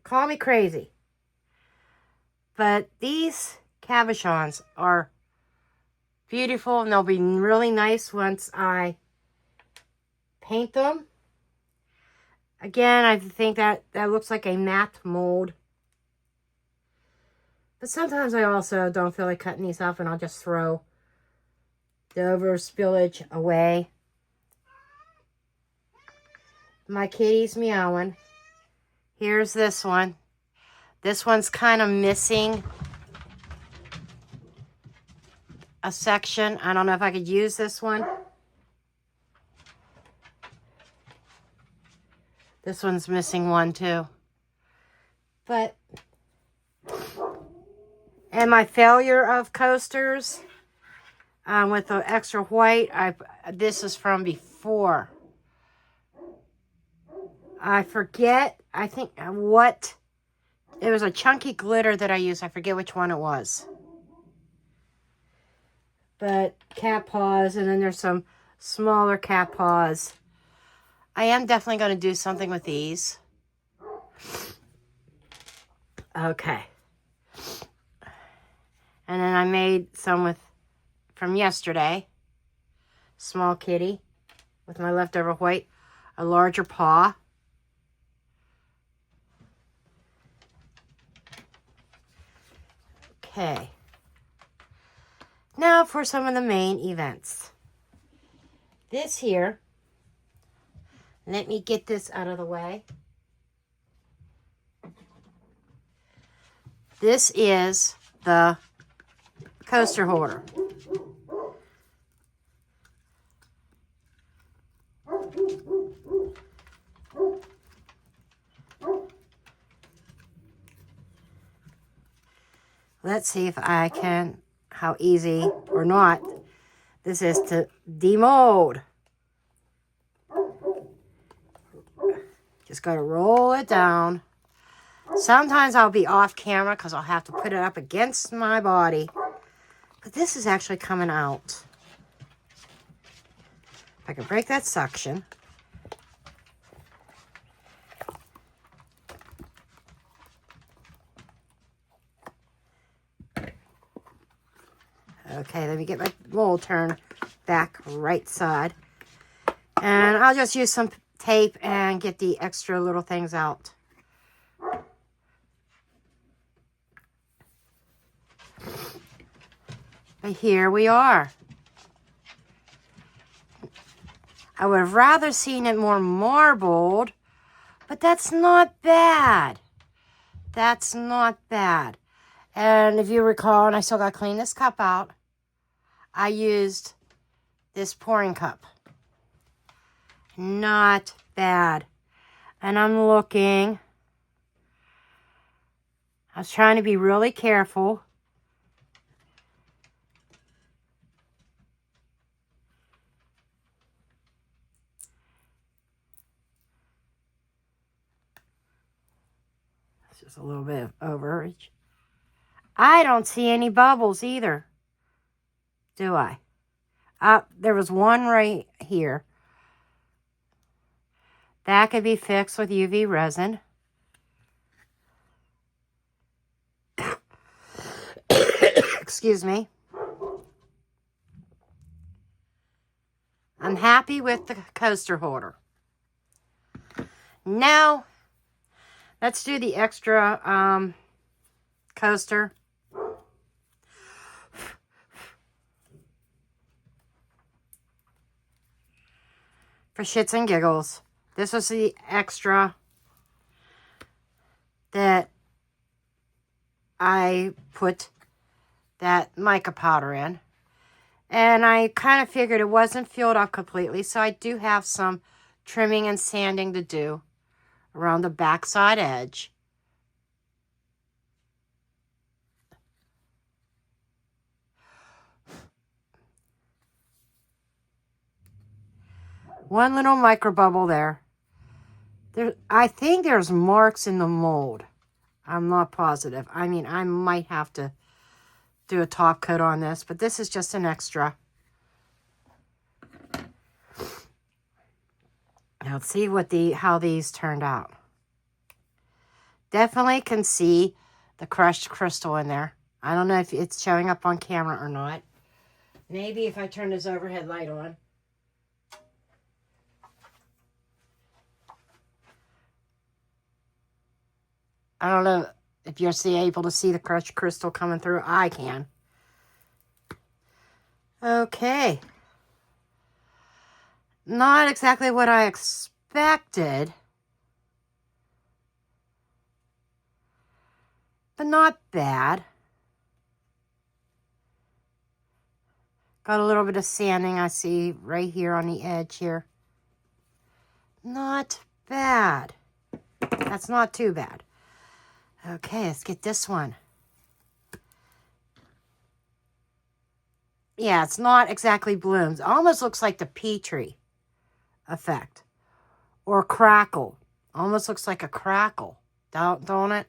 Call me crazy. But these cabochons are beautiful, and they'll be really nice once I paint them. Again, I think that looks like a matte mold. But sometimes I also don't feel like cutting these up, and I'll just throw the over spillage away. My kitty's meowing. Here's this one. This one's kind of missing a section. I don't know if I could use this one. This one's missing one too. But, and my failure of coasters with the extra white, this is from before. I forget, I think what, it was a chunky glitter that I used. I forget which one it was. But cat paws, and then there's some smaller cat paws. I am definitely going to do something with these. Okay. And then I made some from yesterday. Small kitty with my leftover white. A larger paw. Okay. Now for some of the main events. This here. Let me get this out of the way. This is the coaster holder. Let's see if I can, how easy or not this is to demold. Just got to roll it down. Sometimes I'll be off camera because I'll have to put it up against my body. But this is actually coming out. If I can break that suction. Okay, let me get my mold turned back right side. And I'll just use some tape and get the extra little things out. But here we are. I would have rather seen it more marbled, but that's not bad. That's not bad. And if you recall, and I still got to clean this cup out, I used this pouring cup. Not bad. And I'm looking. I was trying to be really careful. It's just a little bit of overreach. I don't see any bubbles either. Do I? There was one right here. That could be fixed with UV resin. Excuse me. I'm happy with the coaster holder. Now, let's do the extra coaster. For shits and giggles. This was the extra that I put that mica powder in. And I kind of figured it wasn't filled up completely, so I do have some trimming and sanding to do around the backside edge. One little micro bubble there. I think there's marks in the mold. I'm not positive. I mean, I might have to do a top coat on this, but this is just an extra. Now let's see what how these turned out. Definitely can see the crushed crystal in there. I don't know if it's showing up on camera or not. Maybe if I turn this overhead light on. I don't know if you're able to see the crushed crystal coming through. I can. Okay. Not exactly what I expected. But not bad. Got a little bit of sanding I see right here on the edge here. Not bad. That's not too bad. Okay, let's get this one. Yeah, it's not exactly blooms. It almost looks like the Petrie effect. Or crackle. Almost looks like a crackle. Don't it?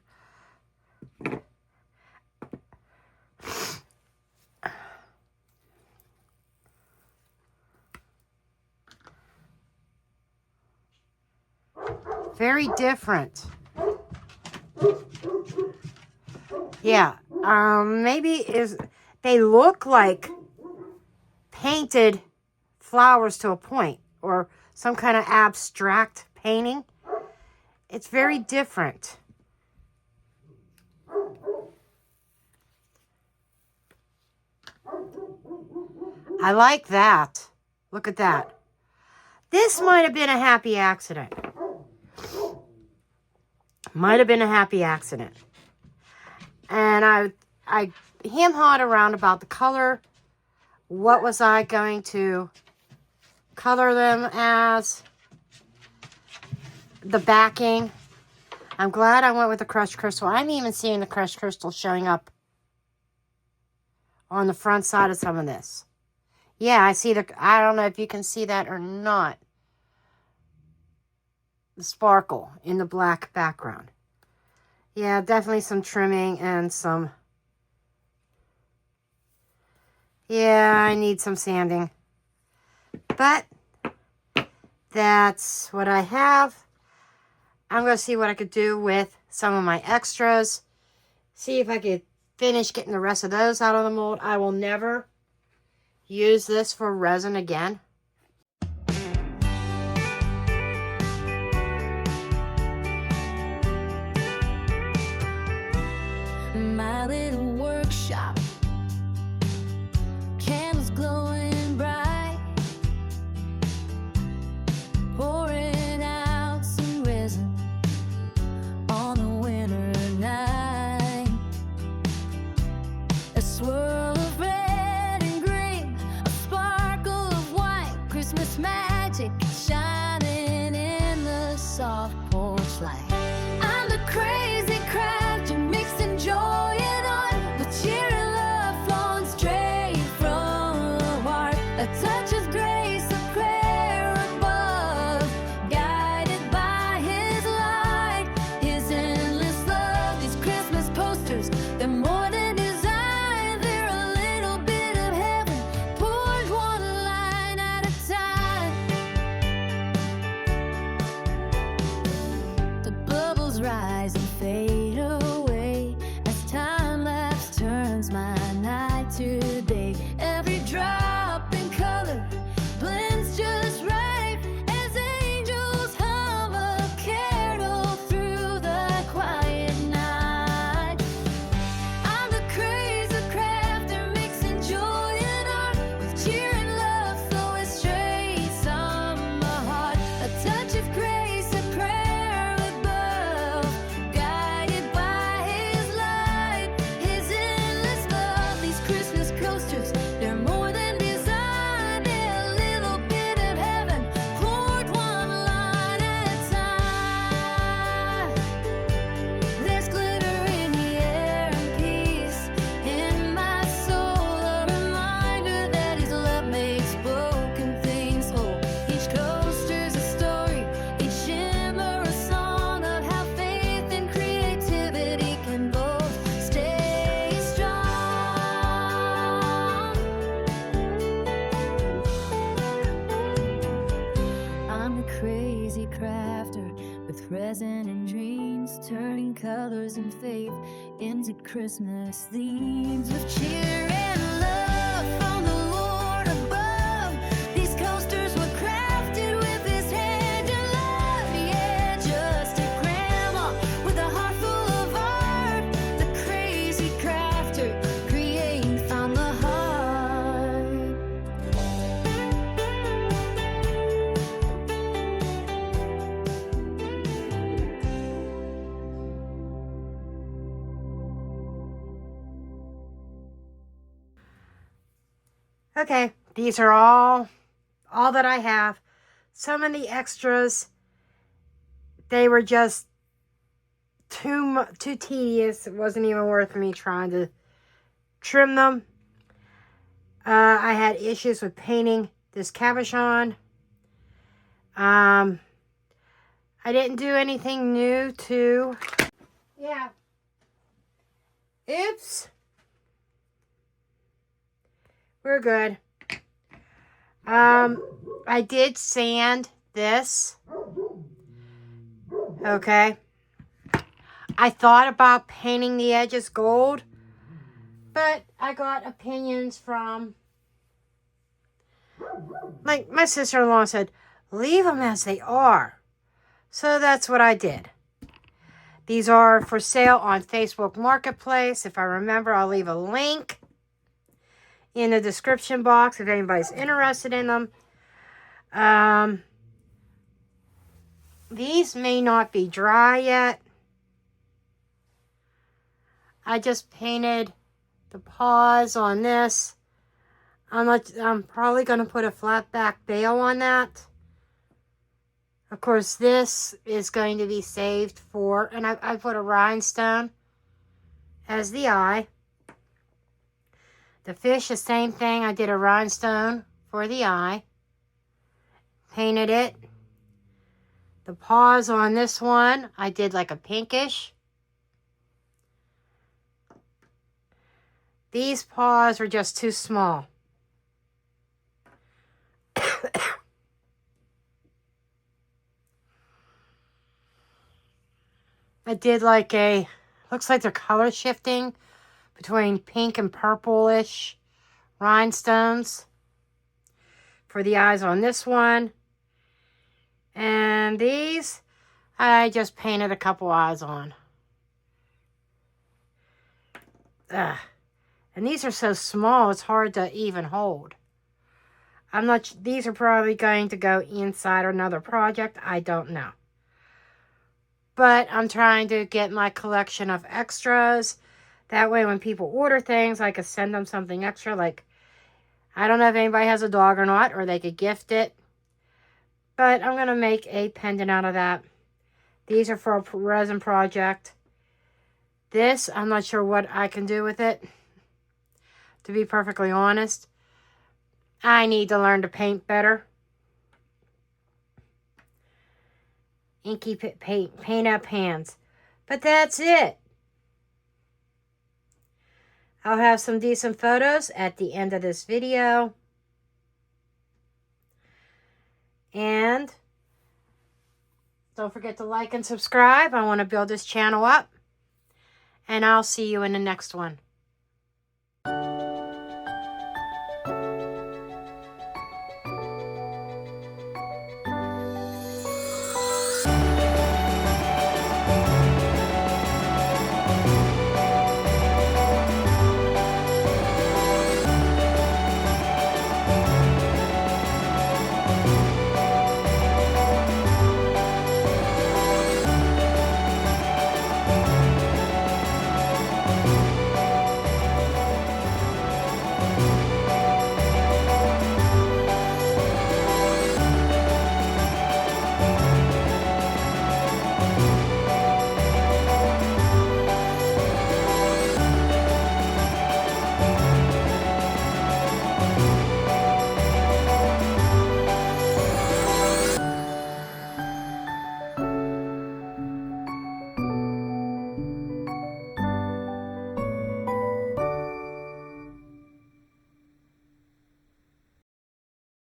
Very different. Yeah, maybe they look like painted flowers to a point, or some kind of abstract painting. It's very different. I like that. Look at that. This might have been a happy accident. Might have been a happy accident. And I hem-hawed around about the color. What was I going to color them as? The backing. I'm glad I went with the crushed crystal. I'm even seeing the crushed crystal showing up on the front side of some of this. Yeah, I see I don't know if you can see that or not. The sparkle in the black background. Yeah, definitely some trimming and some... Yeah, I need some sanding. But that's what I have. I'm going to see what I could do with some of my extras. See if I could finish getting the rest of those out of the mold. I will never use this for resin again. My little workshop, candles glowing bright, pouring out some resin on a winter night. A swirl of red and green, a sparkle of white, Christmas magic shining in the soft porch light. I'm the crazy crafter, mixing joy and art, with cheer and love flowing straight from the heart. A touch of grace, a prayer above, guided by His light, His endless love. These Christmas posters, they're more than design, they're a little bit of heaven, poured one line at a time. The bubbles rise and fade, resin and dreams, turning colors and faith into Christmas themes of cheer and love from the Lord above. These coasters were crafted with his hand and love. Yeah, just a grandma with a heart full of art. The crazy crafter creating from the heart. Okay, these are all that I have. Some of the extras, they were just too tedious. It wasn't even worth me trying to trim them. I had issues with painting this cabochon. I didn't do anything new to... Yeah. Oops. We're good. I did sand this. Okay. I thought about painting the edges gold, but I got opinions from, like, my sister-in-law said, leave them as they are. So that's what I did. These are for sale on Facebook Marketplace. If I remember, I'll leave a link in the description box if anybody's interested in them. These may not be dry yet. I just painted the paws on this. I'm probably going to put a flat back bail on that. Of course, this is going to be saved for, and I put a rhinestone as the eye. The fish, the same thing. I did a rhinestone for the eye. Painted it. The paws on this one, I did like a pinkish. These paws were just too small. I did like a, looks like they're color shifting between pink and purplish rhinestones for the eyes on this one. And these, I just painted a couple eyes on. And these are so small, it's hard to even hold. These are probably going to go inside another project. I don't know. But I'm trying to get my collection of extras. That way when people order things, I could send them something extra. Like, I don't know if anybody has a dog or not, or they could gift it. But I'm going to make a pendant out of that. These are for a resin project. This, I'm not sure what I can do with it. To be perfectly honest. I need to learn to paint better. Inky paint up hands. But that's it. I'll have some decent photos at the end of this video. And don't forget to like and subscribe. I want to build this channel up. And I'll see you in the next one.